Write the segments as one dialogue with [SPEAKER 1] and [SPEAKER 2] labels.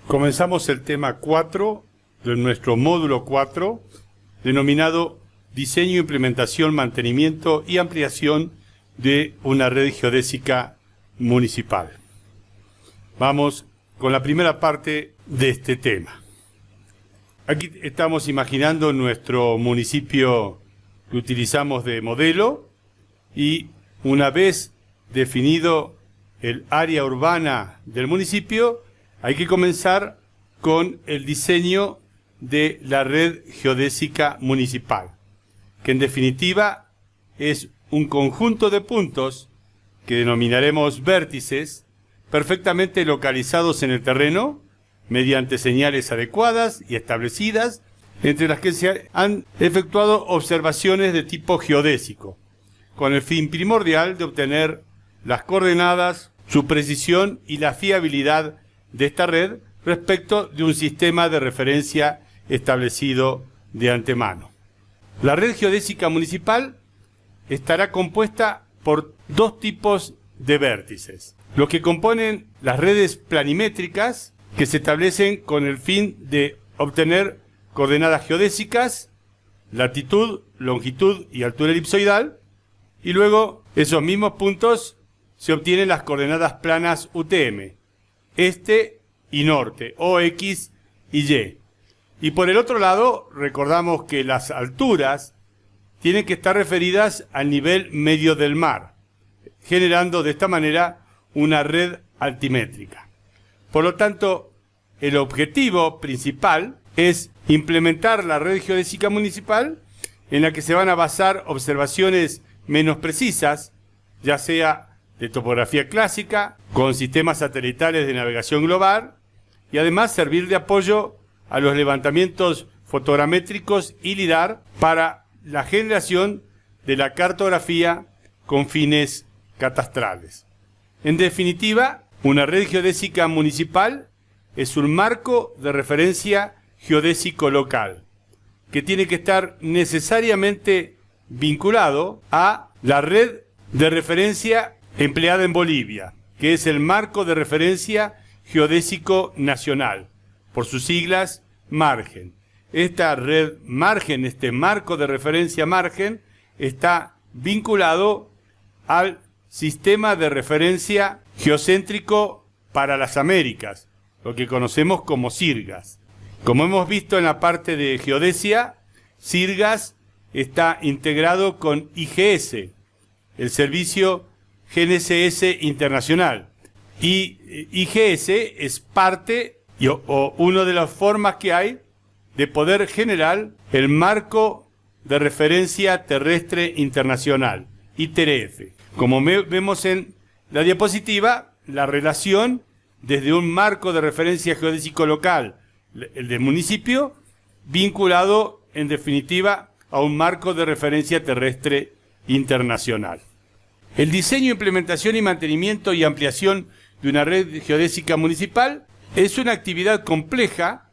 [SPEAKER 1] Comenzamos el tema 4 de nuestro módulo 4, denominado Diseño, Implementación, Mantenimiento y Ampliación de una red geodésica municipal. Vamos con la primera parte de este tema. Aquí estamos imaginando nuestro municipio que utilizamos de modelo y una vez definido el área urbana del municipio, hay que comenzar con el diseño de la red geodésica municipal, que en definitiva es un conjunto de puntos que denominaremos vértices, perfectamente localizados en el terreno, mediante señales adecuadas y establecidas, entre las que se han efectuado observaciones de tipo geodésico, con el fin primordial de obtener las coordenadas, su precisión y la fiabilidad de esta red respecto de un sistema de referencia establecido de antemano. La red geodésica municipal estará compuesta por dos tipos de vértices, los que componen las redes planimétricas, que se establecen con el fin de obtener coordenadas geodésicas, latitud, longitud y altura elipsoidal, y luego esos mismos puntos se obtienen las coordenadas planas UTM, este y norte, o X y Y. Y por el otro lado, recordamos que las alturas tienen que estar referidas al nivel medio del mar, generando de esta manera una red altimétrica. Por lo tanto, el objetivo principal es implementar la red geodésica municipal, en la que se van a basar observaciones menos precisas, ya sea de topografía clásica, con sistemas satelitales de navegación global, y además servir de apoyo a los levantamientos fotogramétricos y LIDAR para la generación de la cartografía con fines catastrales. En definitiva, una red geodésica municipal es un marco de referencia geodésico local, que tiene que estar necesariamente vinculado a la red de referencia empleada en Bolivia, que es el marco de referencia geodésico nacional, por sus siglas MARGEN. Esta red MARGEN, este marco de referencia MARGEN, está vinculado al sistema de referencia geocéntrico para las Américas, lo que conocemos como SIRGAS. Como hemos visto en la parte de geodesia, SIRGAS está integrado con IGS, el servicio GNSS internacional. Y IGS es parte o una de las formas que hay de poder generar el marco de referencia terrestre internacional, ITRF. Como vemos en la diapositiva, la relación desde un marco de referencia geodésico local, el del municipio, vinculado en definitiva a un marco de referencia terrestre internacional. El diseño, implementación y mantenimiento y ampliación de una red geodésica municipal es una actividad compleja,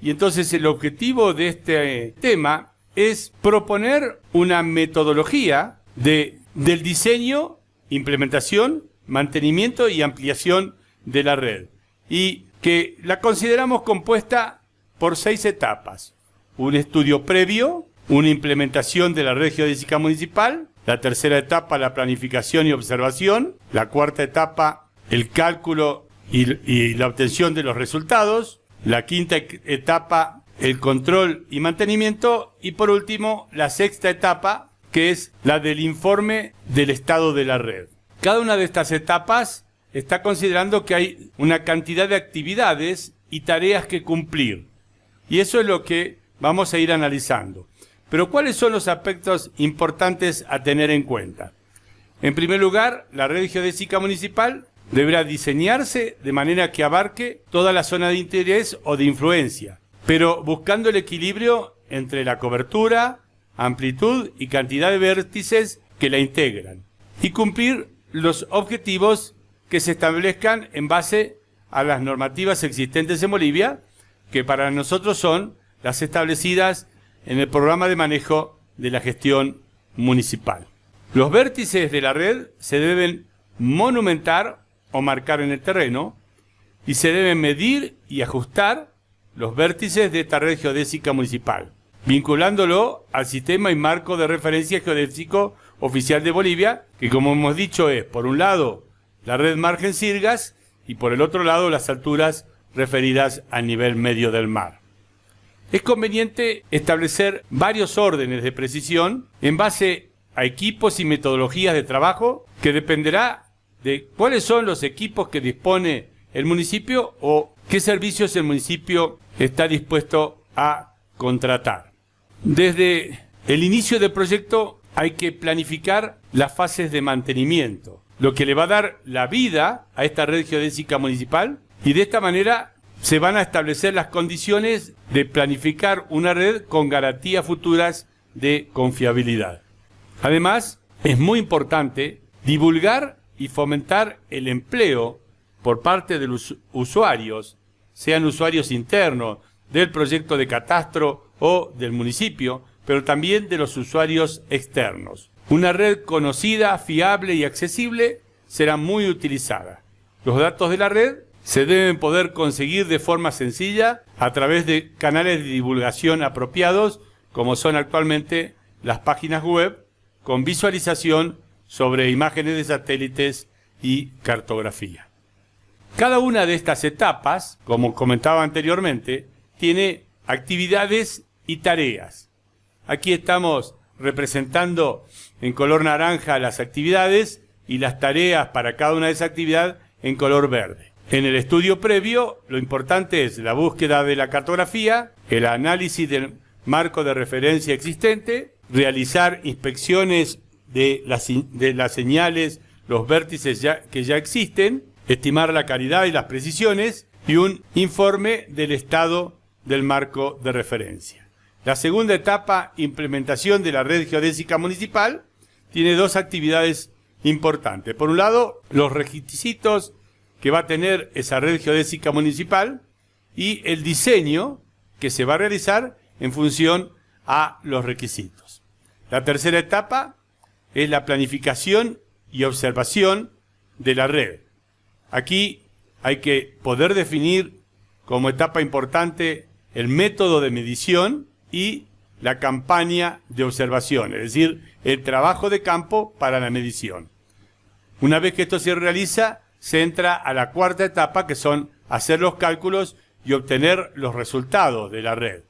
[SPEAKER 1] y entonces el objetivo de este tema es proponer una metodología del diseño, implementación, mantenimiento y ampliación de la red, y que la consideramos compuesta por 6 etapas: un estudio previo, una implementación de la red geodésica municipal, la tercera etapa, la planificación y observación, la cuarta etapa, el cálculo y la obtención de los resultados, la quinta etapa, el control y mantenimiento, y por último, la sexta etapa, que es la del informe del estado de la red. Cada una de estas etapas está considerando que hay una cantidad de actividades y tareas que cumplir, y eso es lo que vamos a ir analizando. Pero ¿cuáles son los aspectos importantes a tener en cuenta? En primer lugar, la red geodésica municipal deberá diseñarse de manera que abarque toda la zona de interés o de influencia, pero buscando el equilibrio entre la cobertura, amplitud y cantidad de vértices que la integran, y cumplir los objetivos que se establezcan en base a las normativas existentes en Bolivia, que para nosotros son las establecidas en el programa de manejo de la gestión municipal. Los vértices de la red se deben monumentar o marcar en el terreno, y se deben medir y ajustar los vértices de esta red geodésica municipal, vinculándolo al sistema y marco de referencia geodésico oficial de Bolivia, que como hemos dicho es, por un lado, la red margen Sirgas y por el otro lado las alturas referidas al nivel medio del mar. Es conveniente establecer varios órdenes de precisión en base a equipos y metodologías de trabajo que dependerá de cuáles son los equipos que dispone el municipio o qué servicios el municipio está dispuesto a contratar. Desde el inicio del proyecto hay que planificar las fases de mantenimiento, lo que le va a dar la vida a esta red geodésica municipal, y de esta manera se van a establecer las condiciones de planificar una red con garantías futuras de confiabilidad. Además, es muy importante divulgar y fomentar el empleo por parte de los usuarios, sean usuarios internos del proyecto de catastro o del municipio, pero también de los usuarios externos. Una red conocida, fiable y accesible será muy utilizada. Los datos de la red se deben poder conseguir de forma sencilla a través de canales de divulgación apropiados, como son actualmente las páginas web, con visualización sobre imágenes de satélites y cartografía. Cada una de estas etapas, como comentaba anteriormente, tiene actividades y tareas. Aquí estamos representando en color naranja las actividades y las tareas para cada una de esas actividades en color verde. En el estudio previo, lo importante es la búsqueda de la cartografía, el análisis del marco de referencia existente, realizar inspecciones de las señales, los vértices que ya existen, estimar la calidad y las precisiones y un informe del estado del marco de referencia. La segunda etapa, implementación de la red geodésica municipal, tiene dos actividades importantes. Por un lado, los requisitos que va a tener esa red geodésica municipal y el diseño que se va a realizar en función a los requisitos. La tercera etapa es la planificación y observación de la red. Aquí hay que poder definir como etapa importante el método de medición y la campaña de observación, es decir, el trabajo de campo para la medición. Una vez que esto se realiza, se entra a la cuarta etapa, que son hacer los cálculos y obtener los resultados de la red.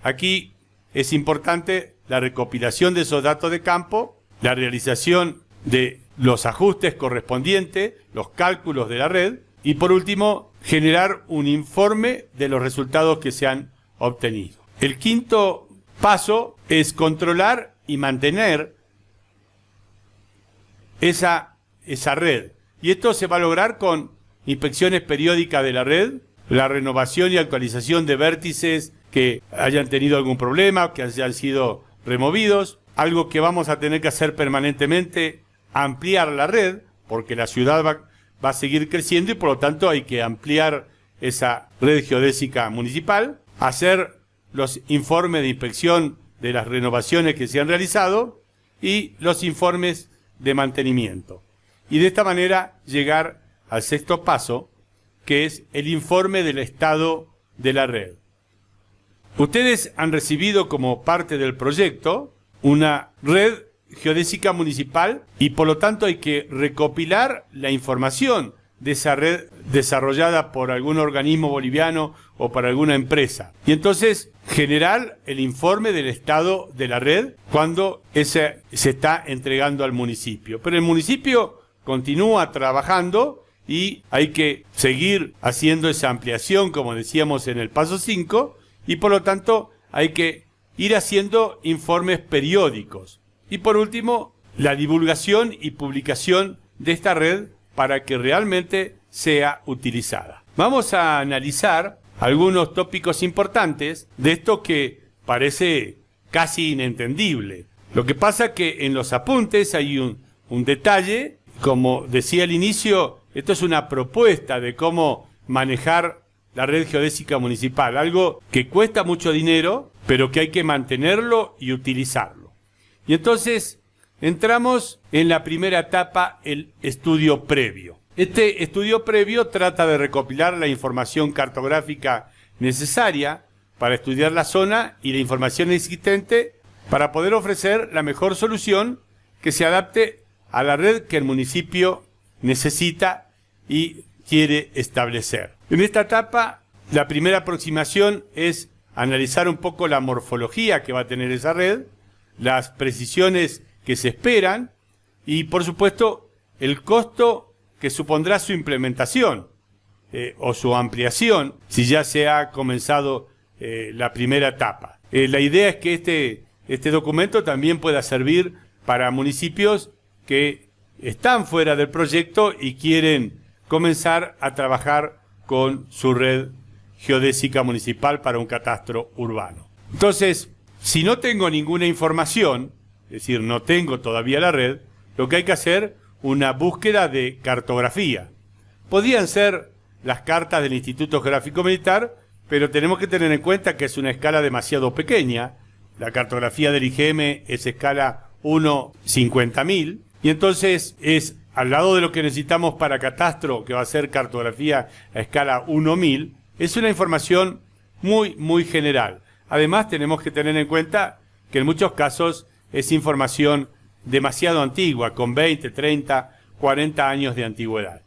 [SPEAKER 1] Aquí es importante la recopilación de esos datos de campo, la realización de los ajustes correspondientes, los cálculos de la red y, por último, generar un informe de los resultados que se han obtenido. El quinto paso es controlar y mantener esa red. Y esto se va a lograr con inspecciones periódicas de la red, la renovación y actualización de vértices que hayan tenido algún problema, que hayan sido removidos. Algo que vamos a tener que hacer permanentemente, ampliar la red, porque la ciudad va a seguir creciendo y por lo tanto hay que ampliar esa red geodésica municipal, hacer los informes de inspección de las renovaciones que se han realizado y los informes de mantenimiento. Y de esta manera llegar al sexto paso, que es el informe del estado de la red. Ustedes han recibido como parte del proyecto una red geodésica municipal y por lo tanto hay que recopilar la información de esa red desarrollada por algún organismo boliviano o por alguna empresa. Y entonces generar el informe del estado de la red cuando se está entregando al municipio. Pero el municipio continúa trabajando y hay que seguir haciendo esa ampliación, como decíamos en el paso 5, y por lo tanto hay que ir haciendo informes periódicos. Y por último, la divulgación y publicación de esta red para que realmente sea utilizada. Vamos a analizar algunos tópicos importantes de esto que parece casi inentendible. Lo que pasa es que en los apuntes hay un detalle. Como decía al inicio, esto es una propuesta de cómo manejar la red geodésica municipal, algo que cuesta mucho dinero, pero que hay que mantenerlo y utilizarlo. Y entonces entramos en la primera etapa, el estudio previo. Este estudio previo trata de recopilar la información cartográfica necesaria para estudiar la zona y la información existente para poder ofrecer la mejor solución que se adapte a la red que el municipio necesita y quiere establecer. En esta etapa, la primera aproximación es analizar un poco la morfología que va a tener esa red, las precisiones que se esperan y, por supuesto, el costo que supondrá su implementación o su ampliación si ya se ha comenzado la primera etapa. La idea es que este documento también pueda servir para municipios que están fuera del proyecto y quieren comenzar a trabajar con su red geodésica municipal para un catastro urbano. Entonces, si no tengo ninguna información, es decir, no tengo todavía la red, lo que hay que hacer una búsqueda de cartografía. Podrían ser las cartas del Instituto Geográfico Militar, pero tenemos que tener en cuenta que es una escala demasiado pequeña. La cartografía del IGM es escala 1/50.000 y entonces es al lado de lo que necesitamos para catastro, que va a ser cartografía a escala 1.000, es una información muy general. Además, tenemos que tener en cuenta que en muchos casos es información demasiado antigua, con 20, 30, 40 años de antigüedad.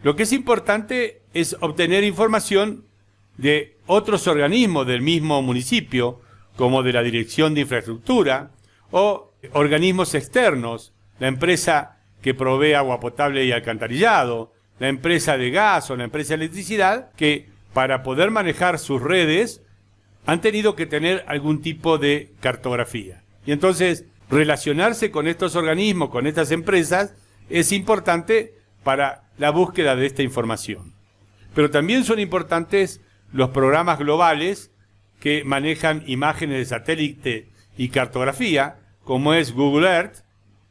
[SPEAKER 1] Lo que es importante es obtener información de otros organismos del mismo municipio, como de la Dirección de Infraestructura, o organismos externos, la empresa que provee agua potable y alcantarillado, la empresa de gas o la empresa de electricidad, que para poder manejar sus redes han tenido que tener algún tipo de cartografía. Y entonces, relacionarse con estos organismos, con estas empresas, es importante para la búsqueda de esta información. Pero también son importantes los programas globales que manejan imágenes de satélite y cartografía, como es Google Earth,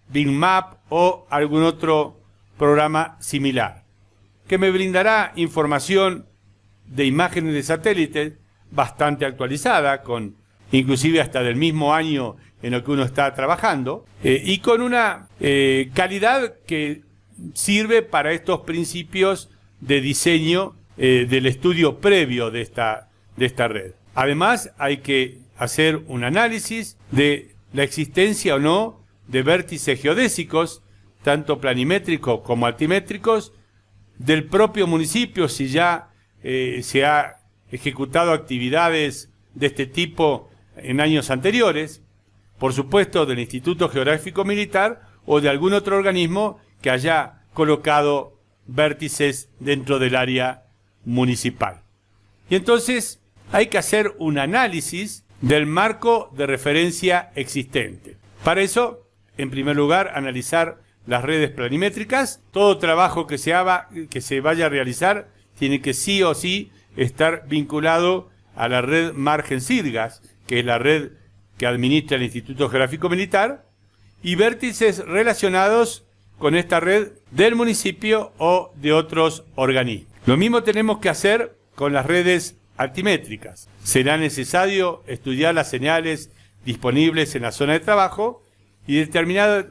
[SPEAKER 1] Big Map o algún otro programa similar, que me brindará información de imágenes de satélite bastante actualizada, con inclusive hasta del mismo año en el que uno está trabajando, y con una calidad que sirve para estos principios de diseño del estudio previo de esta red. Además, hay que hacer un análisis de la existencia o no de vértices geodésicos, tanto planimétricos como altimétricos, del propio municipio, si ya se ha ejecutado actividades de este tipo en años anteriores, por supuesto del Instituto Geográfico Militar o de algún otro organismo que haya colocado vértices dentro del área municipal. Y entonces hay que hacer un análisis del marco de referencia existente. Para eso, en primer lugar, analizar las redes planimétricas. Todo trabajo que se vaya a realizar tiene que sí o sí estar vinculado a la red Margen-Sirgas, que es la red que administra el Instituto Geográfico Militar, y vértices relacionados con esta red del municipio o de otros organismos. Lo mismo tenemos que hacer con las redes altimétricas. Será necesario estudiar las señales disponibles en la zona de trabajo y determinar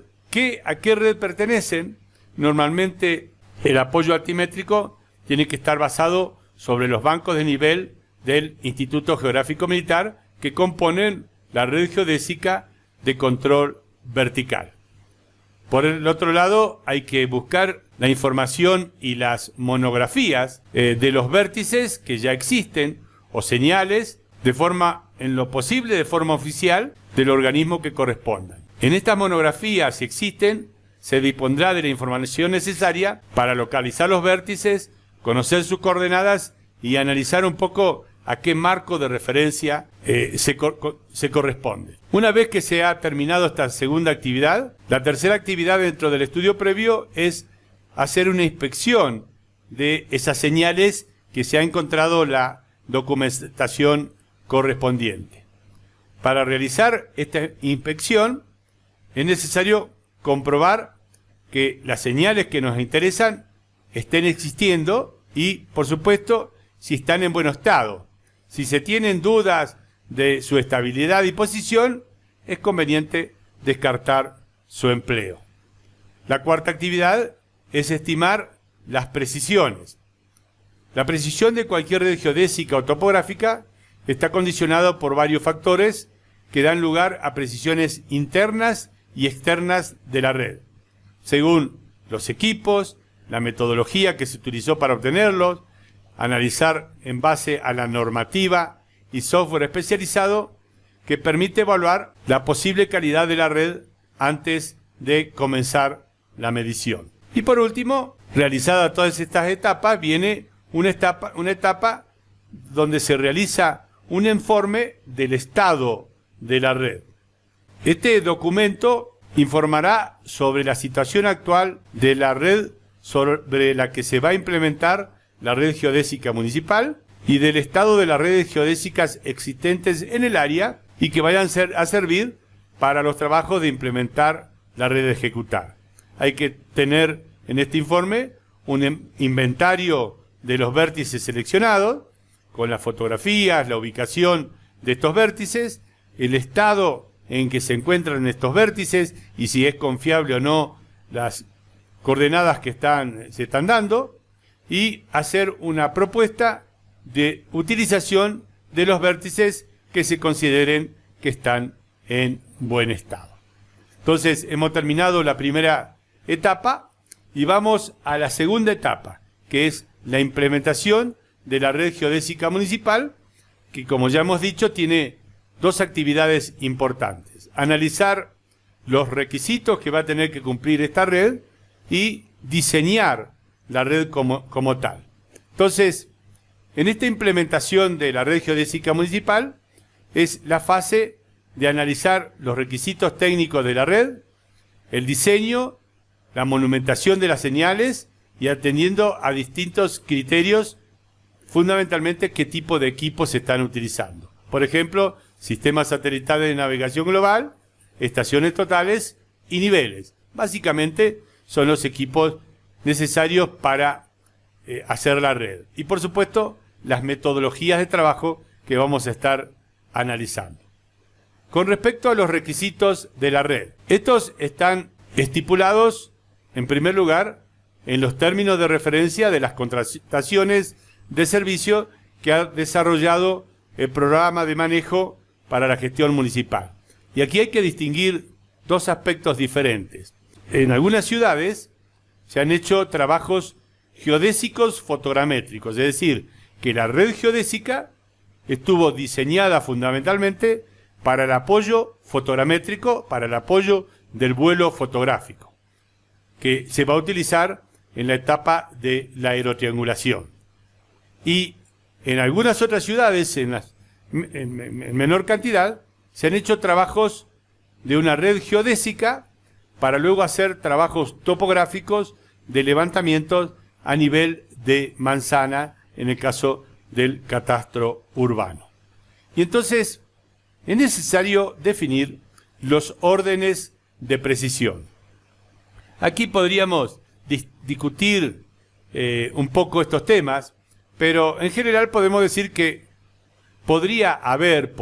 [SPEAKER 1] a qué red pertenecen. Normalmente el apoyo altimétrico tiene que estar basado sobre los bancos de nivel del Instituto Geográfico Militar que componen la red geodésica de control vertical. Por el otro lado, hay que buscar la información y las monografías de los vértices que ya existen o señales en lo posible de forma oficial del organismo que correspondan. En estas monografías, si existen, se dispondrá de la información necesaria para localizar los vértices, conocer sus coordenadas y analizar un poco a qué marco de referencia se corresponde. Una vez que se ha terminado esta segunda actividad, la tercera actividad dentro del estudio previo es hacer una inspección de esas señales que se ha encontrado la documentación correspondiente. Para realizar esta inspección es necesario comprobar que las señales que nos interesan estén existiendo y, por supuesto, si están en buen estado. Si se tienen dudas de su estabilidad y posición, es conveniente descartar su empleo. La cuarta actividad es estimar las precisiones. La precisión de cualquier red geodésica o topográfica está condicionada por varios factores que dan lugar a precisiones internas y externas de la red, según los equipos, la metodología que se utilizó para obtenerlos, analizar en base a la normativa y software especializado que permite evaluar la posible calidad de la red antes de comenzar la medición. Y por último, realizada todas estas etapas, viene una etapa donde se realiza un informe del estado de la red. Este documento informará sobre la situación actual de la red sobre la que se va a implementar la red geodésica municipal y del estado de las redes geodésicas existentes en el área y que vayan a servir para los trabajos de implementar la red de ejecutar. Hay que tener en este informe un inventario de los vértices seleccionados, con las fotografías, la ubicación de estos vértices, el estado en que se encuentran estos vértices y si es confiable o no las coordenadas que se están dando, y hacer una propuesta de utilización de los vértices que se consideren que están en buen estado. Entonces, hemos terminado la primera etapa y vamos a la segunda etapa, que es la implementación de la red geodésica municipal, que como ya hemos dicho, tiene dos actividades importantes: analizar los requisitos que va a tener que cumplir esta red y diseñar la red como tal. Entonces, en esta implementación de la red geodésica municipal es la fase de analizar los requisitos técnicos de la red, el diseño, la monumentación de las señales y atendiendo a distintos criterios, fundamentalmente qué tipo de equipos se están utilizando. Por ejemplo, sistemas satelitales de navegación global, estaciones totales y niveles. Básicamente son los equipos necesarios para hacer la red. Y por supuesto, las metodologías de trabajo que vamos a estar analizando. Con respecto a los requisitos de la red, estos están estipulados, en primer lugar, en los términos de referencia de las contrataciones de servicio que ha desarrollado el programa de manejo para la gestión municipal. Y aquí hay que distinguir dos aspectos diferentes. En algunas ciudades se han hecho trabajos geodésicos fotogramétricos, es decir, que la red geodésica estuvo diseñada fundamentalmente para el apoyo fotogramétrico, para el apoyo del vuelo fotográfico, que se va a utilizar en la etapa de la aerotriangulación. Y en algunas otras ciudades, en menor cantidad, se han hecho trabajos de una red geodésica para luego hacer trabajos topográficos de levantamientos a nivel de manzana, en el caso del catastro urbano. Y entonces es necesario definir los órdenes de precisión. Aquí podríamos discutir un poco estos temas, pero en general podemos decir que podría haber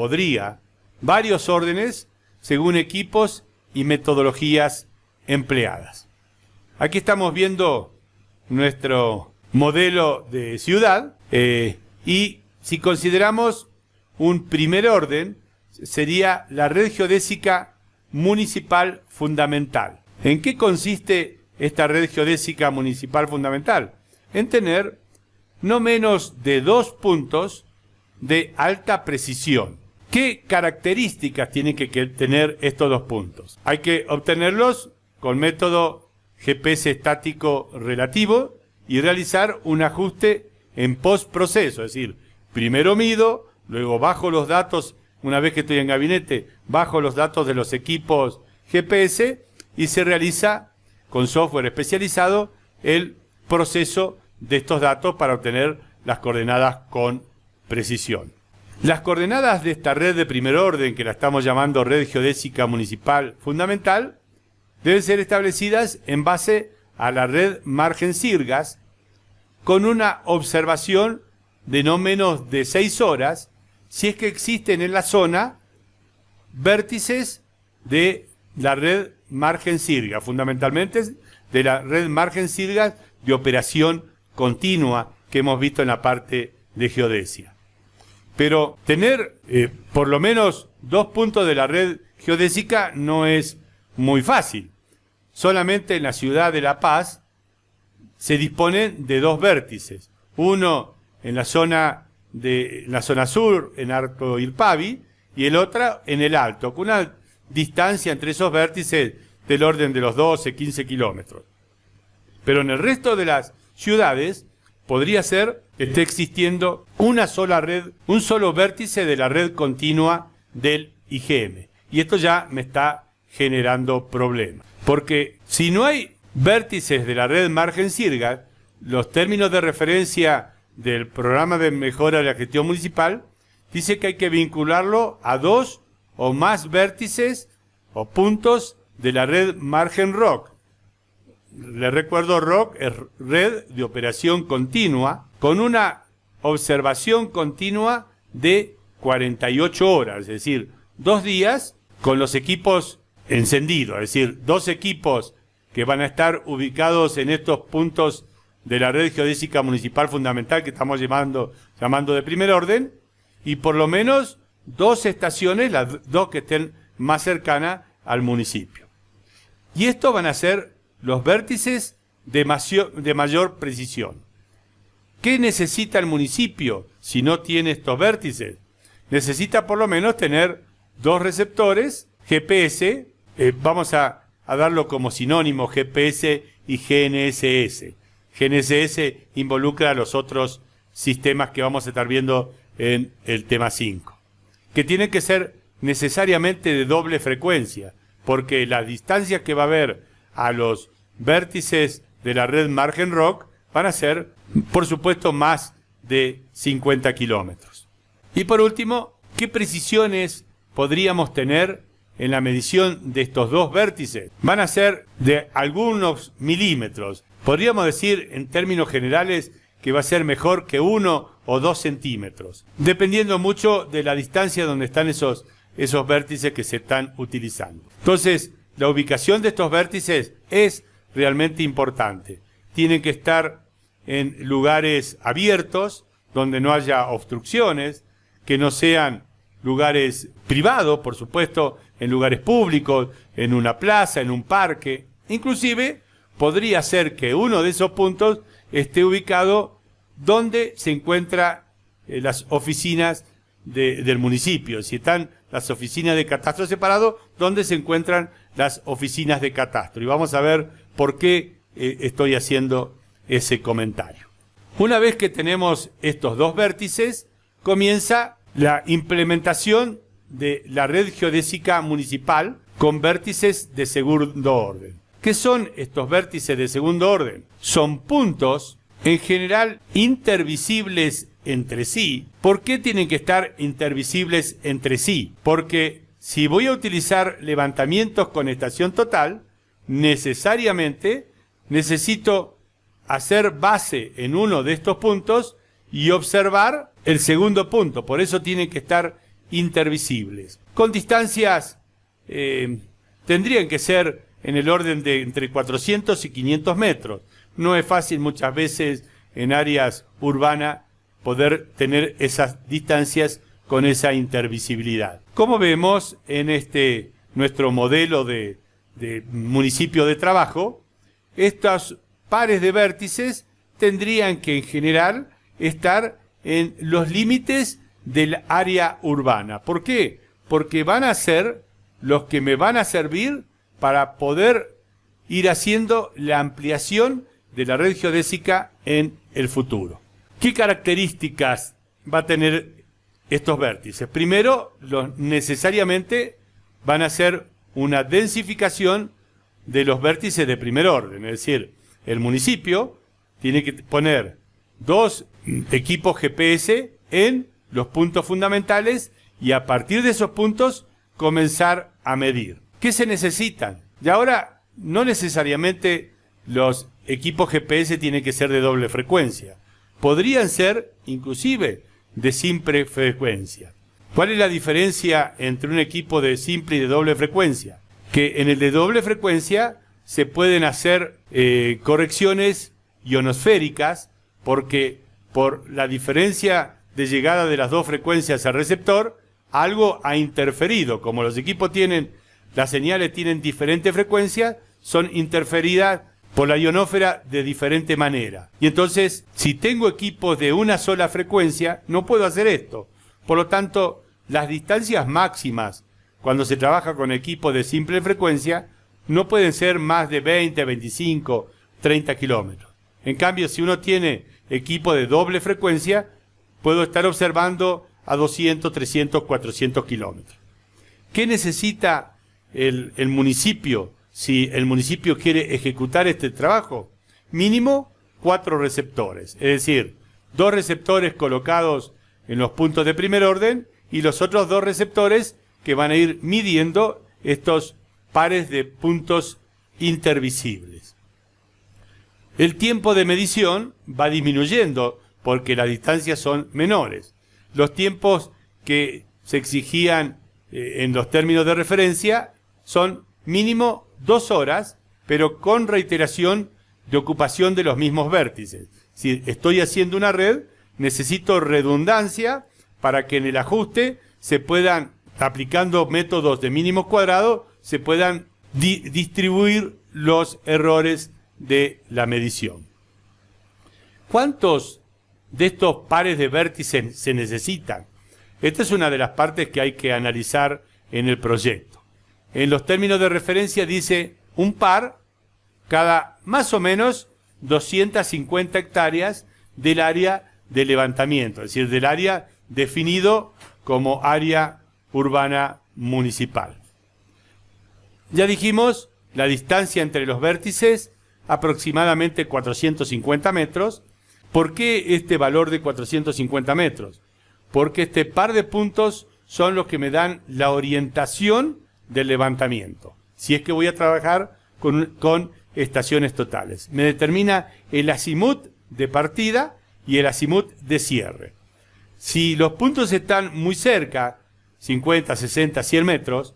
[SPEAKER 1] varios órdenes según equipos y metodologías empleadas. Aquí estamos viendo nuestro modelo de ciudad y si consideramos un primer orden, sería la red geodésica municipal fundamental. ¿En qué consiste esta red geodésica municipal fundamental? En tener no menos de 2 puntos de alta precisión. ¿Qué características tienen que tener estos 2 puntos? Hay que obtenerlos con método GPS estático relativo y realizar un ajuste en postproceso, es decir, primero mido, luego bajo los datos, una vez que estoy en gabinete, bajo los datos de los equipos GPS y se realiza con software especializado el proceso de estos datos para obtener las coordenadas con precisión. Las coordenadas de esta red de primer orden, que la estamos llamando red geodésica municipal fundamental, deben ser establecidas en base a la red margen-sirgas con una observación de no menos de 6 horas si es que existen en la zona vértices de la red margen-sirga, fundamentalmente de la red margen-sirgas de operación continua que hemos visto en la parte de geodesia. Pero tener por lo menos 2 puntos de la red geodésica no es muy fácil. Solamente en la ciudad de La Paz se disponen de 2 vértices. Uno en la zona sur, en Alto Irpavi, y el otro en el Alto, con una distancia entre esos vértices del orden de los 12, 15 kilómetros. Pero en el resto de las ciudades podría ser que esté existiendo una sola red, un solo vértice de la red continua del IGM. Y esto ya me está generando problemas. Porque si no hay vértices de la red Margen-Sirgat, los términos de referencia del programa de mejora de la gestión municipal dice que hay que vincularlo a 2 o más vértices o puntos de la red Margen-Rock. Les recuerdo, ROC es red de operación continua con una observación continua de 48 horas, es decir, 2 días con los equipos encendidos, es decir, 2 equipos que van a estar ubicados en estos puntos de la red geodésica municipal fundamental que estamos llamando de primer orden, y por lo menos 2 estaciones, las 2 que estén más cercanas al municipio. Y estos van a ser los vértices de mayor precisión. ¿Qué necesita el municipio si no tiene estos vértices? Necesita por lo menos tener 2 receptores GPS, vamos a darlo como sinónimo, GPS y GNSS. GNSS involucra a los otros sistemas que vamos a estar viendo en el tema 5, que tienen que ser necesariamente de doble frecuencia, porque las distancias que va a haber a los vértices de la red Margen-Rock van a ser, por supuesto, más de 50 kilómetros. Y por último, ¿qué precisiones podríamos tener en la medición de estos 2 vértices? Van a ser de algunos milímetros. Podríamos decir, en términos generales, que va a ser mejor que 1 o 2 centímetros, dependiendo mucho de la distancia donde están esos vértices que se están utilizando. Entonces, la ubicación de estos vértices es realmente importante. Tienen que estar en lugares abiertos, donde no haya obstrucciones, que no sean lugares privados, por supuesto, en lugares públicos, en una plaza, en un parque. Inclusive, podría ser que uno de esos puntos esté ubicado donde se encuentran las oficinas del municipio. Si están las oficinas de catastro separado, donde se encuentran las oficinas de catastro. Y vamos a ver por qué estoy haciendo ese comentario. Una vez que tenemos estos 2 vértices, comienza la implementación de la red geodésica municipal con vértices de segundo orden. ¿Qué son estos vértices de segundo orden? Son puntos, en general, intervisibles entre sí. ¿Por qué tienen que estar intervisibles entre sí? Porque si voy a utilizar levantamientos con estación total, necesariamente necesito hacer base en uno de estos puntos y observar el segundo punto. Por eso tienen que estar intervisibles. Con distancias tendrían que ser en el orden de entre 400 y 500 metros. No es fácil muchas veces en áreas urbanas poder tener esas distancias con esa intervisibilidad. Como vemos en nuestro modelo de municipio de trabajo, estos pares de vértices tendrían que en general estar en los límites del área urbana. ¿Por qué? Porque van a ser los que me van a servir para poder ir haciendo la ampliación de la red geodésica en el futuro. ¿Qué características va a tener estos vértices? Primero, necesariamente van a ser una densificación de los vértices de primer orden, es decir, el municipio tiene que poner 2 equipos GPS en los puntos fundamentales y a partir de esos puntos comenzar a medir. ¿Qué se necesitan? Y ahora no necesariamente los equipos GPS tienen que ser de doble frecuencia. Podrían ser inclusive de simple frecuencia. ¿Cuál es la diferencia entre un equipo de simple y de doble frecuencia? Que en el de doble frecuencia se pueden hacer correcciones ionosféricas, porque por la diferencia de llegada de las dos frecuencias al receptor, algo ha interferido. Como los equipos las señales tienen diferentes frecuencias, son interferidas por la ionosfera de diferente manera. Y entonces, si tengo equipos de una sola frecuencia, no puedo hacer esto. Por lo tanto, las distancias máximas, cuando se trabaja con equipos de simple frecuencia, no pueden ser más de 20, 25, 30 kilómetros. En cambio, si uno tiene equipo de doble frecuencia, puedo estar observando a 200, 300, 400 kilómetros. ¿Qué necesita el municipio si el municipio quiere ejecutar este trabajo? Mínimo 4 receptores, es decir, 2 receptores colocados en los puntos de primer orden y los otros 2 receptores que van a ir midiendo estos pares de puntos intervisibles. El tiempo de medición va disminuyendo porque las distancias son menores. Los tiempos que se exigían en los términos de referencia son mínimo 2 horas, pero con reiteración de ocupación de los mismos vértices. Si estoy haciendo una red, necesito redundancia para que en el ajuste se puedan, aplicando métodos de mínimos cuadrados, se puedan distribuir los errores de la medición. ¿Cuántos de estos pares de vértices se necesitan? Esta es una de las partes que hay que analizar en el proyecto. En los términos de referencia dice un par cada más o menos 250 hectáreas del área de levantamiento, es decir, del área definido como área urbana municipal. Ya dijimos, la distancia entre los vértices, aproximadamente 450 metros. ¿Por qué este valor de 450 metros? Porque este par de puntos son los que me dan la orientación del levantamiento. Si es que voy a trabajar con estaciones totales. Me determina el azimut de partida y el azimut de cierre. Si los puntos están muy cerca, 50, 60, 100 metros,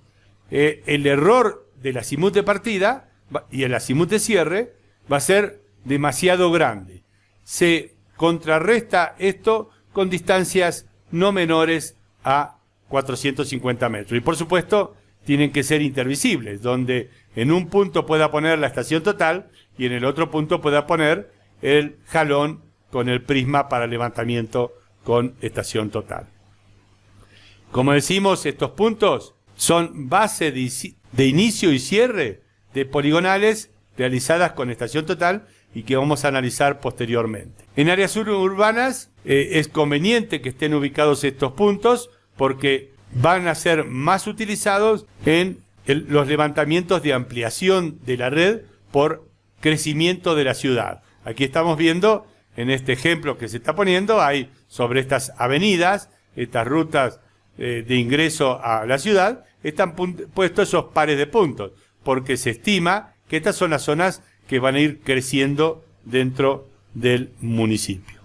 [SPEAKER 1] el error del azimut de partida y el azimut de cierre va a ser demasiado grande. Se contrarresta esto con distancias no menores a 450 metros. Y por supuesto, tienen que ser intervisibles, donde en un punto pueda poner la estación total y en el otro punto pueda poner el jalón con el prisma para levantamiento con estación total. Como decimos, estos puntos son base de inicio y cierre de poligonales realizadas con estación total y que vamos a analizar posteriormente. En áreas urbanas es conveniente que estén ubicados estos puntos porque van a ser más utilizados en los levantamientos de ampliación de la red por crecimiento de la ciudad. Aquí estamos viendo, en este ejemplo que se está poniendo, hay sobre estas avenidas, estas rutas de ingreso a la ciudad, están puestos esos pares de puntos, porque se estima que estas son las zonas que van a ir creciendo dentro del municipio.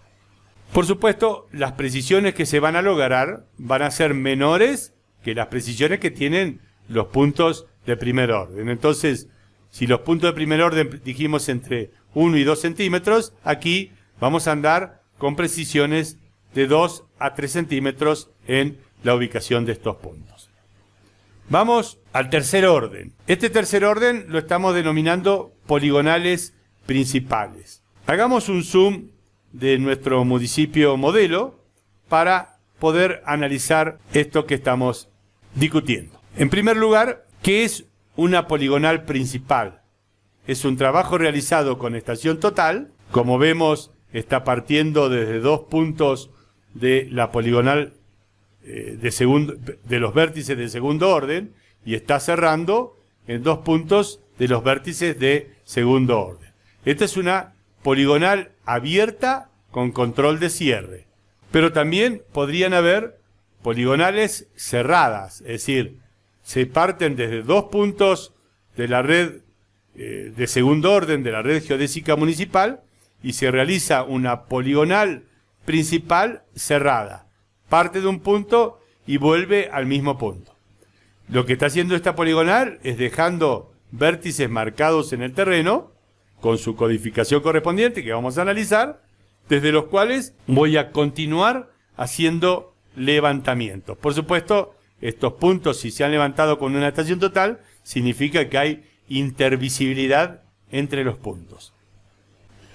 [SPEAKER 1] Por supuesto, las precisiones que se van a lograr van a ser menores que las precisiones que tienen los puntos de primer orden. Entonces, si los puntos de primer orden dijimos entre 1 y 2 centímetros, aquí vamos a andar con precisiones de 2 a 3 centímetros en la ubicación de estos puntos. Vamos al tercer orden. Este tercer orden lo estamos denominando poligonales principales. Hagamos un zoom de nuestro municipio modelo para poder analizar esto que estamos discutiendo. En primer lugar, ¿qué es una poligonal principal? Es un trabajo realizado con estación total. Como vemos, está partiendo desde 2 puntos de la poligonal de los vértices de segundo orden y está cerrando en 2 puntos de los vértices de segundo orden. Esta es una poligonal abierta con control de cierre, pero también podrían haber poligonales cerradas, es decir, se parten desde 2 puntos de la red de segundo orden de la red geodésica municipal y se realiza una poligonal principal cerrada. Parte de un punto y vuelve al mismo punto. Lo que está haciendo esta poligonal es dejando vértices marcados en el terreno con su codificación correspondiente que vamos a analizar, desde los cuales voy a continuar haciendo levantamientos. Por supuesto, estos puntos, si se han levantado con una estación total, significa que hay intervisibilidad entre los puntos.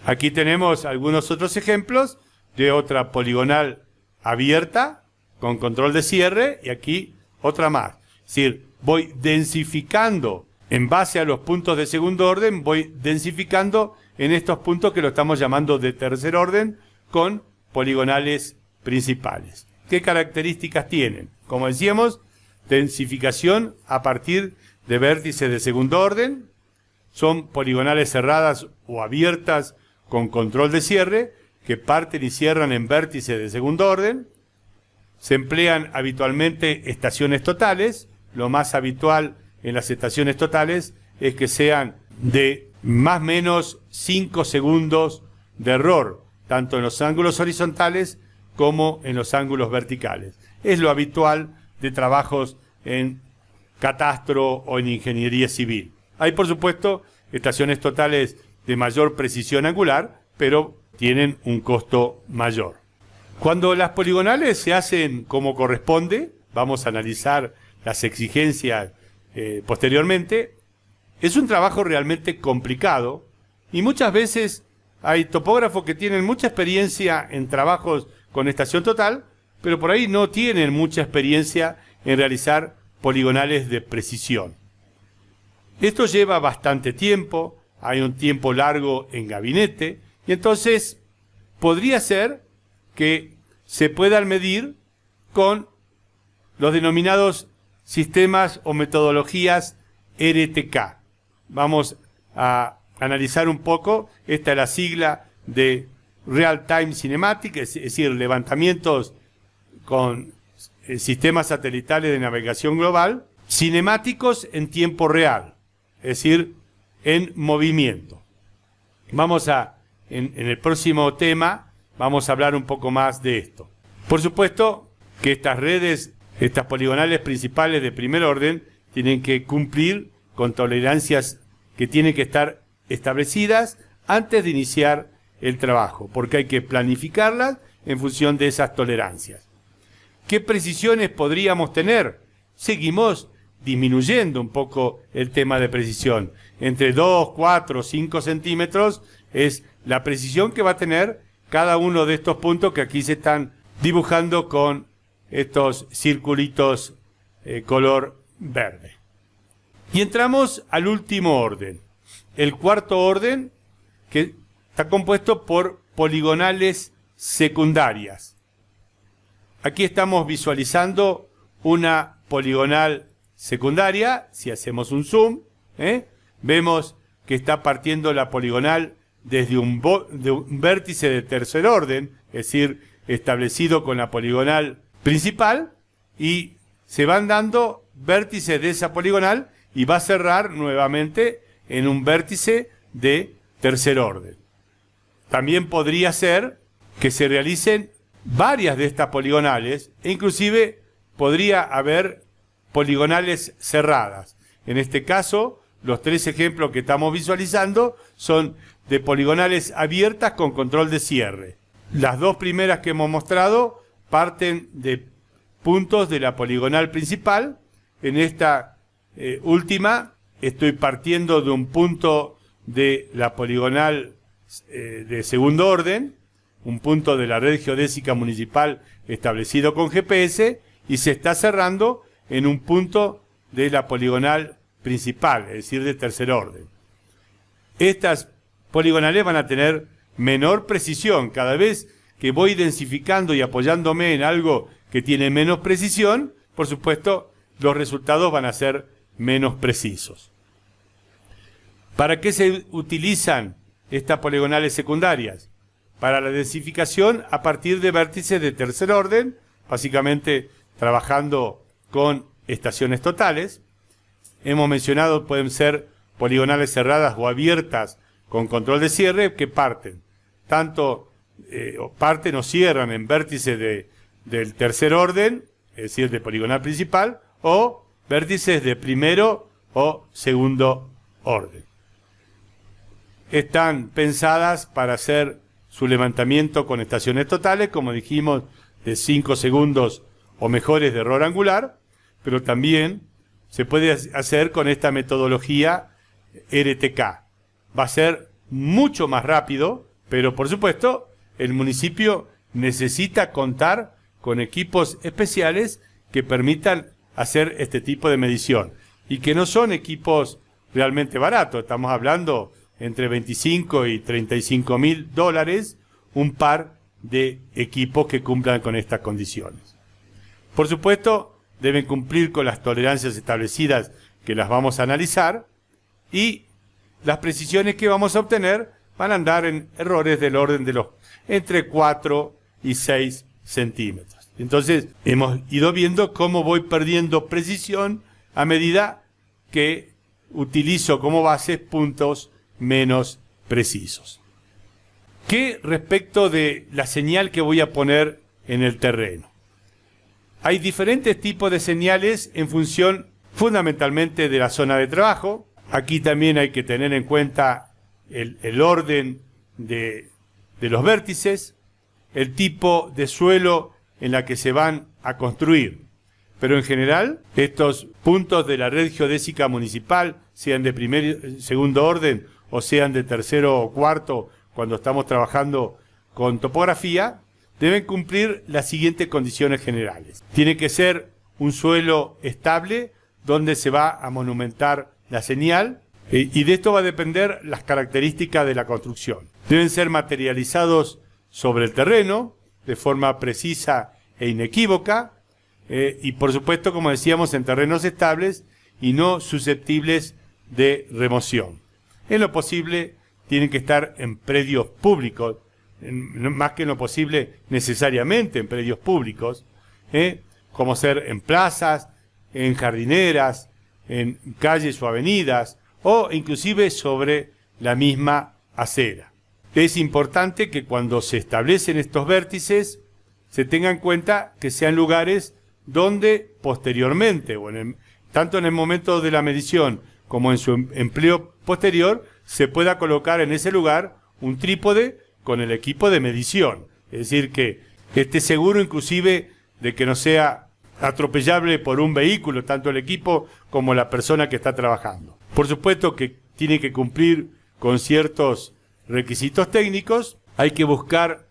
[SPEAKER 1] Aquí tenemos algunos otros ejemplos de otra poligonal abierta con control de cierre y aquí otra más. Es decir, voy densificando en base a los puntos de segundo orden, voy densificando en estos puntos que lo estamos llamando de tercer orden con poligonales principales. ¿Qué características tienen? Como decíamos, densificación a partir de vértices de segundo orden, son poligonales cerradas o abiertas con control de cierre, que parten y cierran en vértices de segundo orden. Se emplean habitualmente estaciones totales. Lo más habitual en las estaciones totales es que sean de más o menos 5 segundos de error, tanto en los ángulos horizontales como en los ángulos verticales. Es lo habitual de trabajos en catastro o en ingeniería civil. Hay, por supuesto, estaciones totales de mayor precisión angular, pero tienen un costo mayor. Cuando las poligonales se hacen como corresponde, vamos a analizar las exigencias posteriormente, es un trabajo realmente complicado y muchas veces hay topógrafos que tienen mucha experiencia en trabajos con estación total, pero por ahí no tienen mucha experiencia en realizar poligonales de precisión. Esto lleva bastante tiempo, hay un tiempo largo en gabinete, y entonces podría ser que se puedan medir con los denominados sistemas o metodologías RTK. Vamos a analizar un poco, esta es la sigla de Real Time Cinematic, es decir, levantamientos con sistemas satelitales de navegación global, cinemáticos en tiempo real, es decir, en movimiento. En el próximo tema, vamos a hablar un poco más de esto. Por supuesto que estas redes, estas poligonales principales de primer orden, tienen que cumplir con tolerancias que tienen que estar establecidas antes de iniciar el trabajo, porque hay que planificarlas en función de esas tolerancias. ¿Qué precisiones podríamos tener? Seguimos disminuyendo un poco el tema de precisión. Entre 2, 4, 5 centímetros es la precisión que va a tener cada uno de estos puntos que aquí se están dibujando con estos circulitos color verde. Y entramos al último orden. El cuarto orden, que está compuesto por poligonales secundarias. Aquí estamos visualizando una poligonal secundaria. Si hacemos un zoom, vemos que está partiendo la poligonal desde un vértice de tercer orden, es decir, establecido con la poligonal principal, y se van dando vértices de esa poligonal y va a cerrar nuevamente en un vértice de tercer orden. También podría ser que se realicen varias de estas poligonales e inclusive podría haber poligonales cerradas. En este caso, los 3 ejemplos que estamos visualizando son de poligonales abiertas con control de cierre. Las 2 primeras que hemos mostrado parten de puntos de la poligonal principal. En esta última estoy partiendo de un punto de la poligonal de segundo orden, un punto de la red geodésica municipal establecido con GPS, y se está cerrando en un punto de la poligonal principal, es decir, de tercer orden. Estas poligonales van a tener menor precisión. Cada vez que voy densificando y apoyándome en algo que tiene menos precisión, por supuesto, los resultados van a ser menos precisos. ¿Para qué se utilizan estas poligonales secundarias? Para la densificación a partir de vértices de tercer orden, básicamente trabajando con estaciones totales. Hemos mencionado, pueden ser poligonales cerradas o abiertas con control de cierre, que parten o cierran en vértices del tercer orden, es decir, de poligonal principal, o vértices de primero o segundo orden. están pensadas para hacer su levantamiento con estaciones totales, como dijimos, de 5 segundos o mejores de error angular, pero también se puede hacer con esta metodología RTK. Va a ser mucho más rápido, pero por supuesto el municipio necesita contar con equipos especiales que permitan hacer este tipo de medición y que no son equipos realmente baratos. Estamos hablando entre 25 y 35 mil dólares un par de equipos que cumplan con estas condiciones. Por supuesto, deben cumplir con las tolerancias establecidas que las vamos a analizar y las precisiones que vamos a obtener van a andar en errores del orden de los entre 4 y 6 centímetros. Entonces, hemos ido viendo cómo voy perdiendo precisión a medida que utilizo como bases puntos menos precisos. ¿Qué respecto de la señal que voy a poner en el terreno? Hay diferentes tipos de señales en función fundamentalmente de la zona de trabajo. Aquí también hay que tener en cuenta el orden de los vértices, el tipo de suelo en la que se van a construir. Pero en general, estos puntos de la red geodésica municipal, sean de primer y segundo orden o sean de tercero o cuarto, cuando estamos trabajando con topografía, deben cumplir las siguientes condiciones generales. Tiene que ser un suelo estable donde se va a monumentar la señal y de esto va a depender las características de la construcción. Deben ser materializados sobre el terreno de forma precisa e inequívoca y por supuesto, como decíamos, en terrenos estables y no susceptibles de remoción. En lo posible, tienen que estar en predios públicos, más que en lo posible necesariamente en predios públicos, como ser en plazas, en jardineras, en calles o avenidas, o inclusive sobre la misma acera. Es importante que cuando se establecen estos vértices, se tenga en cuenta que sean lugares donde posteriormente, tanto en el momento de la medición como en su empleo posterior, se pueda colocar en ese lugar un trípode con el equipo de medición. Es decir, que esté seguro inclusive de que no sea atropellable por un vehículo, tanto el equipo como la persona que está trabajando. Por supuesto que tiene que cumplir con ciertos requisitos técnicos. Hay que buscar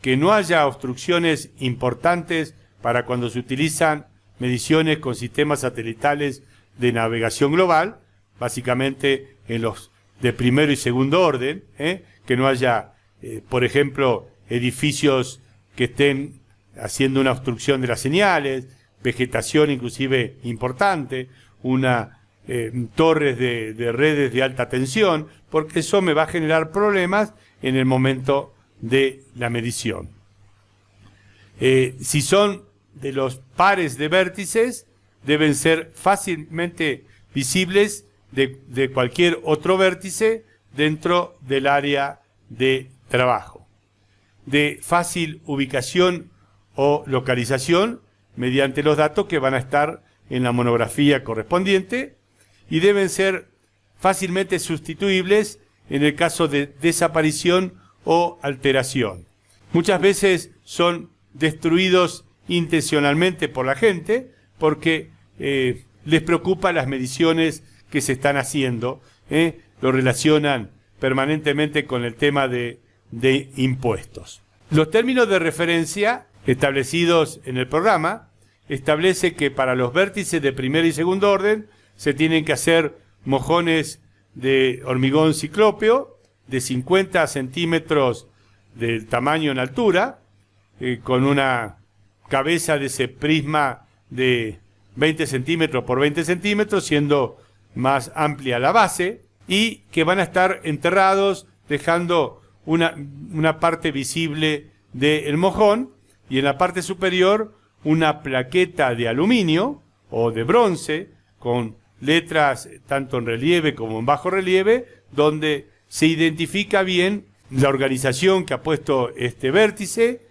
[SPEAKER 1] que no haya obstrucciones importantes para cuando se utilizan mediciones con sistemas satelitales de navegación global, básicamente en los de primero y segundo orden, que no haya, por ejemplo, edificios que estén haciendo una obstrucción de las señales, vegetación inclusive importante, torres de redes de alta tensión, porque eso me va a generar problemas en el momento de la medición. Si son de los pares de vértices, deben ser fácilmente visibles de cualquier otro vértice dentro del área de trabajo. De fácil ubicación o localización mediante los datos que van a estar en la monografía correspondiente y deben ser fácilmente sustituibles en el caso de desaparición o alteración. Muchas veces son destruidos intencionalmente por la gente porque les preocupan las mediciones que se están haciendo, lo relacionan permanentemente con el tema de impuestos. Los términos de referencia establecidos en el programa establece que para los vértices de primer y segundo orden se tienen que hacer mojones de hormigón ciclópeo de 50 centímetros de tamaño en altura, con una cabeza de ese prisma de 20 centímetros por 20 centímetros, siendo más amplia la base, y que van a estar enterrados dejando una parte visible del mojón, y en la parte superior una plaqueta de aluminio o de bronce con letras tanto en relieve como en bajo relieve, donde se identifica bien la organización que ha puesto este vértice,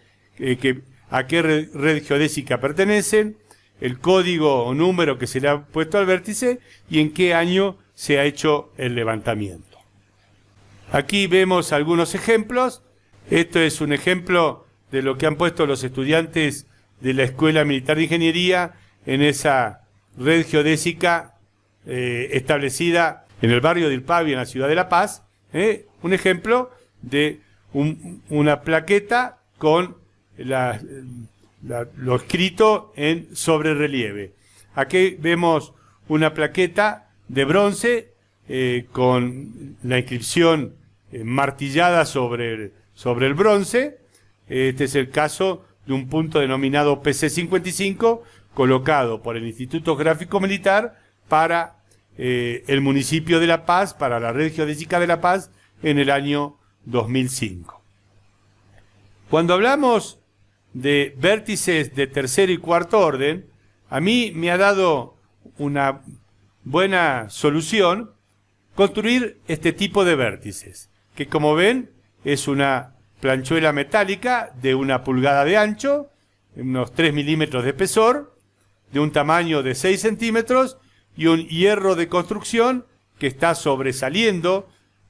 [SPEAKER 1] a qué red geodésica pertenecen, el código o número que se le ha puesto al vértice y en qué año se ha hecho el levantamiento. Aquí vemos algunos ejemplos. Esto es un ejemplo de lo que han puesto los estudiantes de la Escuela Militar de Ingeniería en esa red geodésica establecida en el barrio de Irpavia, en la ciudad de La Paz. Un ejemplo de una plaqueta con lo escrito en sobrerelieve. Aquí vemos una plaqueta de bronce con la inscripción martillada sobre el bronce. Este es el caso de un punto denominado PC55, colocado por el Instituto Geográfico Militar para el municipio de La Paz, para la red geodésica de La Paz, en el año 2005. Cuando hablamos de vértices de tercer y cuarto orden, a mí me ha dado una buena solución construir este tipo de vértices, que como ven es una planchuela metálica de 1 pulgada de ancho, unos 3 milímetros de espesor, de un tamaño de 6 centímetros y un hierro de construcción que está sobresaliendo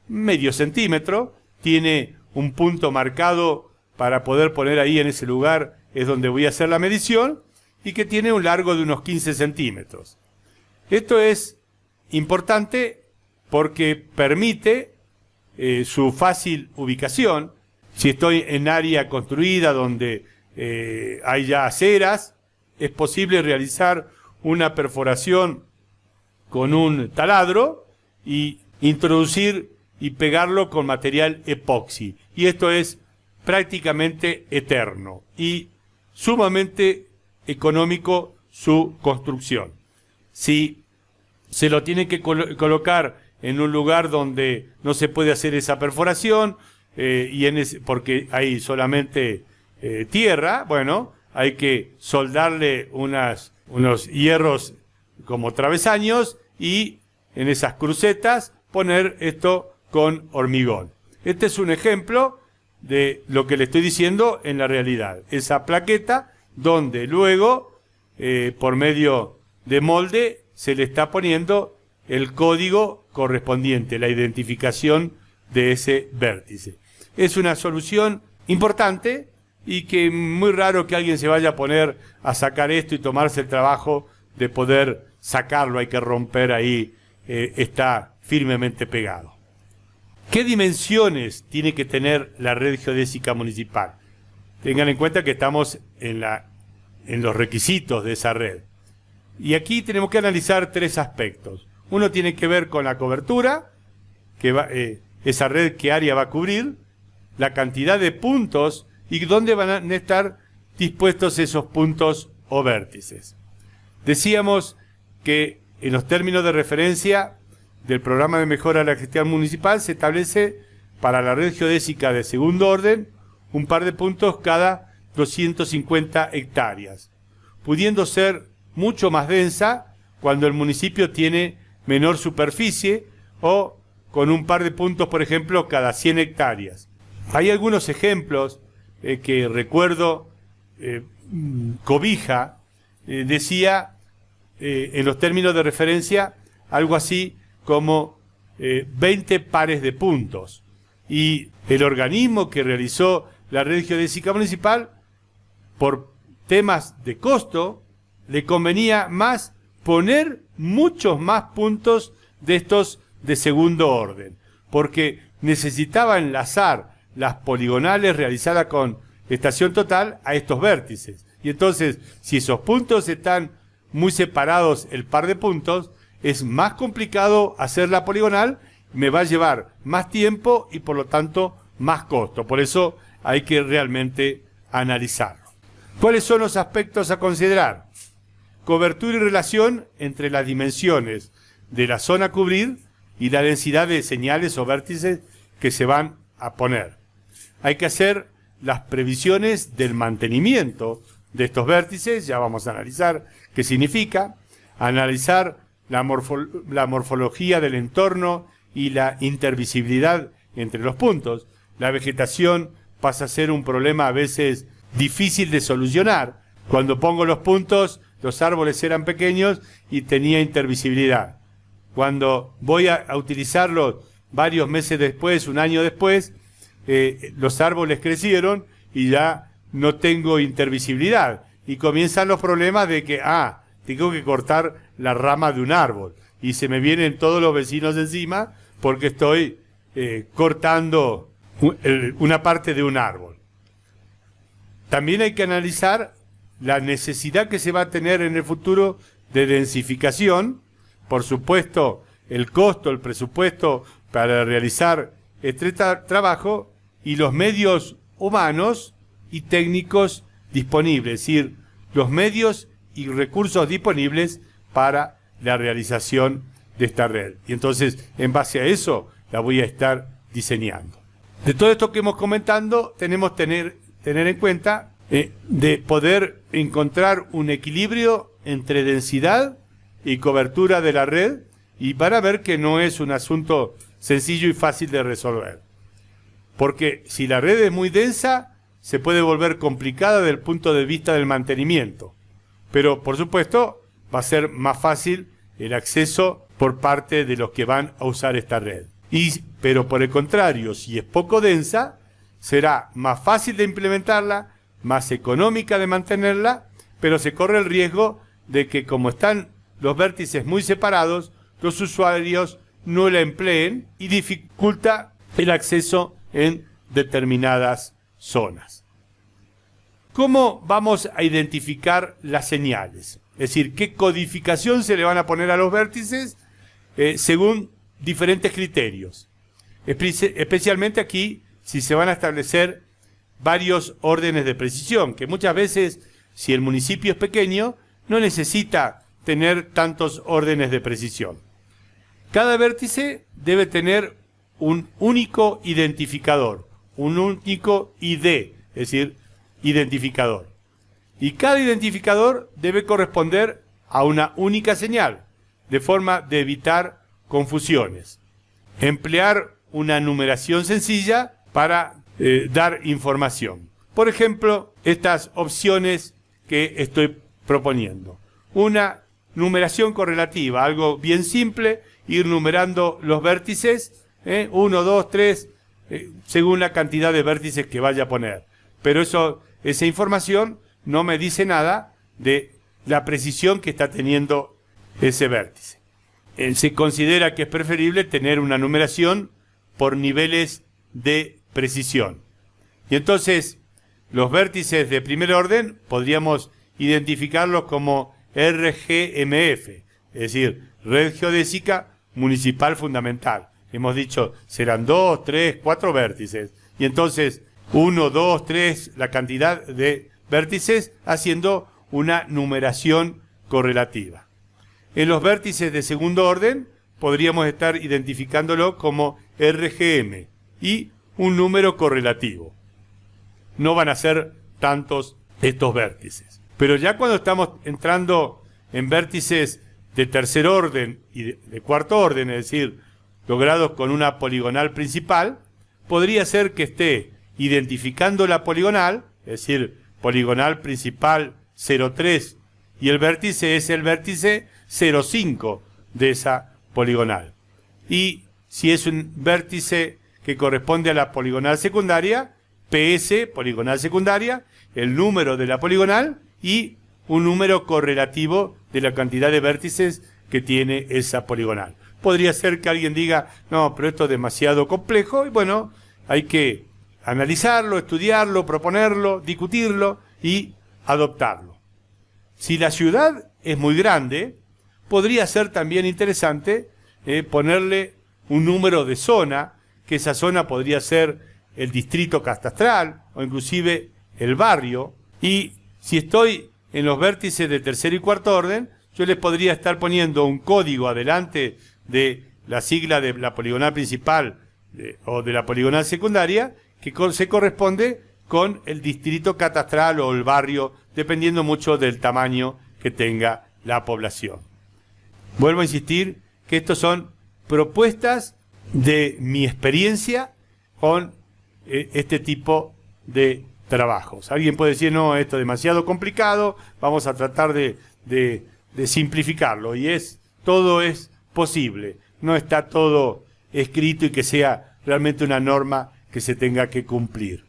[SPEAKER 1] medio centímetro, tiene un punto marcado para poder poner ahí en ese lugar, es donde voy a hacer la medición, y que tiene un largo de unos 15 centímetros. Esto es importante porque permite su fácil ubicación. Si estoy en área construida donde hay ya aceras, es posible realizar una perforación con un taladro y introducir y pegarlo con material epoxi. Y esto es prácticamente eterno y sumamente económico su construcción. Si se lo tiene que colocar en un lugar donde no se puede hacer esa perforación, porque hay solamente tierra, bueno, hay que soldarle unos hierros como travesaños y en esas crucetas poner esto con hormigón. Este es un ejemplo de lo que le estoy diciendo en la realidad. Esa plaqueta donde luego, por medio de molde, se le está poniendo el código correspondiente, la identificación de ese vértice. Es una solución importante y que muy raro que alguien se vaya a poner a sacar esto y tomarse el trabajo de poder sacarlo. Hay que romper ahí, está firmemente pegado. ¿Qué dimensiones tiene que tener la red geodésica municipal? Tengan en cuenta que estamos en los requisitos de esa red. Y aquí tenemos que analizar 3 aspectos. Uno tiene que ver con la cobertura, esa red qué área va a cubrir, la cantidad de puntos y dónde van a estar dispuestos esos puntos o vértices. Decíamos que en los términos de referencia del programa de mejora de la gestión municipal se establece para la red geodésica de segundo orden un par de puntos cada 250 hectáreas, pudiendo ser mucho más densa cuando el municipio tiene menor superficie o con un par de puntos, por ejemplo, cada 100 hectáreas. Hay algunos ejemplos que recuerdo. Cobija decía en los términos de referencia algo así como 20 pares de puntos, y el organismo que realizó la red geodésica municipal, por temas de costo, le convenía más poner muchos más puntos de estos de segundo orden, porque necesitaba enlazar las poligonales realizadas con estación total a estos vértices. Y entonces, si esos puntos están muy separados, el par de puntos, es más complicado hacer la poligonal, me va a llevar más tiempo y por lo tanto más costo. Por eso hay que realmente analizarlo. ¿Cuáles son los aspectos a considerar? Cobertura y relación entre las dimensiones de la zona a cubrir y la densidad de señales o vértices que se van a poner. Hay que hacer las previsiones del mantenimiento de estos vértices, ya vamos a analizar qué significa, analizar la morfología del entorno y la intervisibilidad entre los puntos. La vegetación pasa a ser un problema a veces difícil de solucionar. Cuando pongo los puntos, los árboles eran pequeños y tenía intervisibilidad. Cuando voy a utilizarlos varios meses después, un año después, los árboles crecieron y ya no tengo intervisibilidad. Y comienzan los problemas de que, tengo que cortar la rama de un árbol. Y se me vienen todos los vecinos encima porque estoy cortando una parte de un árbol. También hay que analizar la necesidad que se va a tener en el futuro de densificación. Por supuesto, el costo, el presupuesto para realizar este trabajo y los medios humanos y técnicos disponibles, es decir, los medios y recursos disponibles para la realización de esta red. Y entonces, en base a eso, la voy a estar diseñando. De todo esto que hemos comentado, tenemos que tener en cuenta de poder encontrar un equilibrio entre densidad y cobertura de la red, y para ver que no es un asunto sencillo y fácil de resolver. Porque si la red es muy densa, se puede volver complicada desde el punto de vista del mantenimiento. Pero, por supuesto, va a ser más fácil el acceso por parte de los que van a usar esta red. Pero, por el contrario, si es poco densa, será más fácil de implementarla, más económica de mantenerla, pero se corre el riesgo de que, como están los vértices muy separados, los usuarios no la empleen y dificulta el acceso en determinadas zonas. ¿Cómo vamos a identificar las señales? Es decir, ¿qué codificación se le van a poner a los vértices según diferentes criterios? Especialmente aquí, si se van a establecer varios órdenes de precisión, que muchas veces, si el municipio es pequeño, no necesita tener tantos órdenes de precisión. Cada vértice debe tener un único identificador, un único ID, es decir, identificador. Y cada identificador debe corresponder a una única señal, de forma de evitar confusiones. Emplear una numeración sencilla para dar información. Por ejemplo, estas opciones que estoy proponiendo. Una numeración correlativa, algo bien simple, ir numerando los vértices, 1, 2, 3, según la cantidad de vértices que vaya a poner. Pero esa información no me dice nada de la precisión que está teniendo ese vértice. Se considera que es preferible tener una numeración por niveles de precisión. Y entonces, los vértices de primer orden podríamos identificarlos como RGMF, es decir, Red Geodésica Municipal Fundamental. Hemos dicho, serán 2, 3, 4 vértices. Y entonces, 1, 2, 3, la cantidad de vértices, haciendo una numeración correlativa. En los vértices de segundo orden, podríamos estar identificándolo como RGM y un número correlativo. No van a ser tantos estos vértices. Pero ya cuando estamos entrando en vértices de tercer orden y de cuarto orden, es decir, logrados con una poligonal principal, podría ser que esté identificando la poligonal, es decir, poligonal principal 0,3, y el vértice es el vértice 0,5 de esa poligonal. Y si es un vértice que corresponde a la poligonal secundaria, PS, poligonal secundaria, el número de la poligonal y un número correlativo de la cantidad de vértices que tiene esa poligonal. Podría ser que alguien diga, no, pero esto es demasiado complejo, y bueno, hay que analizarlo, estudiarlo, proponerlo, discutirlo y adoptarlo. Si la ciudad es muy grande, podría ser también interesante ponerle un número de zona, que esa zona podría ser el distrito catastral o inclusive el barrio. Y si estoy en los vértices de tercer y cuarto orden, yo les podría estar poniendo un código adelante de la sigla de la poligonal principal o de la poligonal secundaria, que se corresponde con el distrito catastral o el barrio, dependiendo mucho del tamaño que tenga la población. Vuelvo a insistir que estos son propuestas de mi experiencia con este tipo de trabajos. Alguien puede decir, no, esto es demasiado complicado, vamos a tratar de simplificarlo. Y todo es posible, no está todo escrito y que sea realmente una norma que se tenga que cumplir.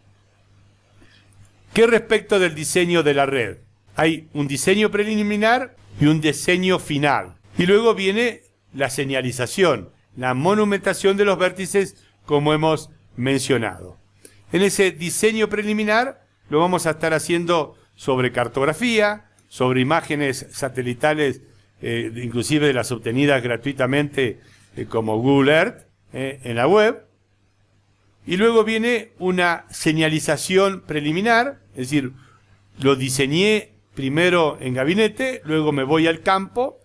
[SPEAKER 1] ¿Qué respecto del diseño de la red? Hay un diseño preliminar y un diseño final. Y luego viene la señalización, la monumentación de los vértices, como hemos mencionado. En ese diseño preliminar lo vamos a estar haciendo sobre cartografía, sobre imágenes satelitales, inclusive de las obtenidas gratuitamente como Google Earth en la web. Y luego viene una señalización preliminar, es decir, lo diseñé primero en gabinete, luego me voy al campo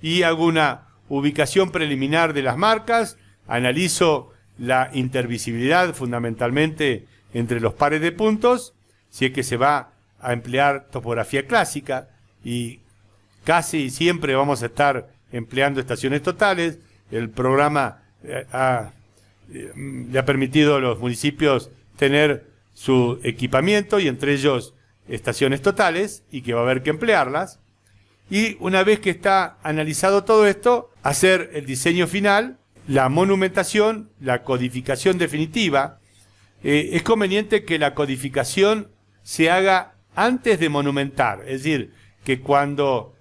[SPEAKER 1] y hago una ubicación preliminar de las marcas, analizo la intervisibilidad fundamentalmente entre los pares de puntos, si es que se va a emplear topografía clásica, y casi siempre vamos a estar empleando estaciones totales. El programa le ha permitido a los municipios tener su equipamiento y entre ellos estaciones totales, y que va a haber que emplearlas. Y una vez que está analizado todo esto, hacer el diseño final, la monumentación, la codificación definitiva. Es conveniente que la codificación se haga antes de monumentar, es decir, que cuando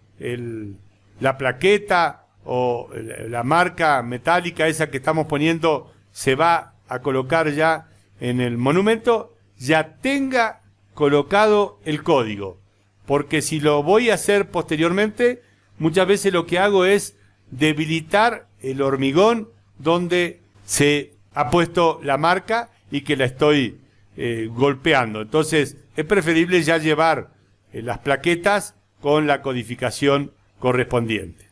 [SPEAKER 1] la plaqueta o la marca metálica esa que estamos poniendo se va a colocar ya en el monumento, ya tenga colocado el código. Porque si lo voy a hacer posteriormente, muchas veces lo que hago es debilitar el hormigón donde se ha puesto la marca y que la estoy golpeando. Entonces es preferible ya llevar las plaquetas con la codificación correspondiente.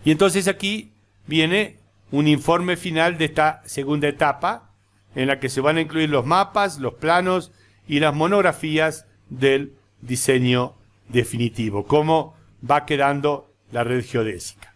[SPEAKER 1] Y entonces aquí viene un informe final de esta segunda etapa, en la que se van a incluir los mapas, los planos y las monografías del diseño definitivo, cómo va quedando la red geodésica.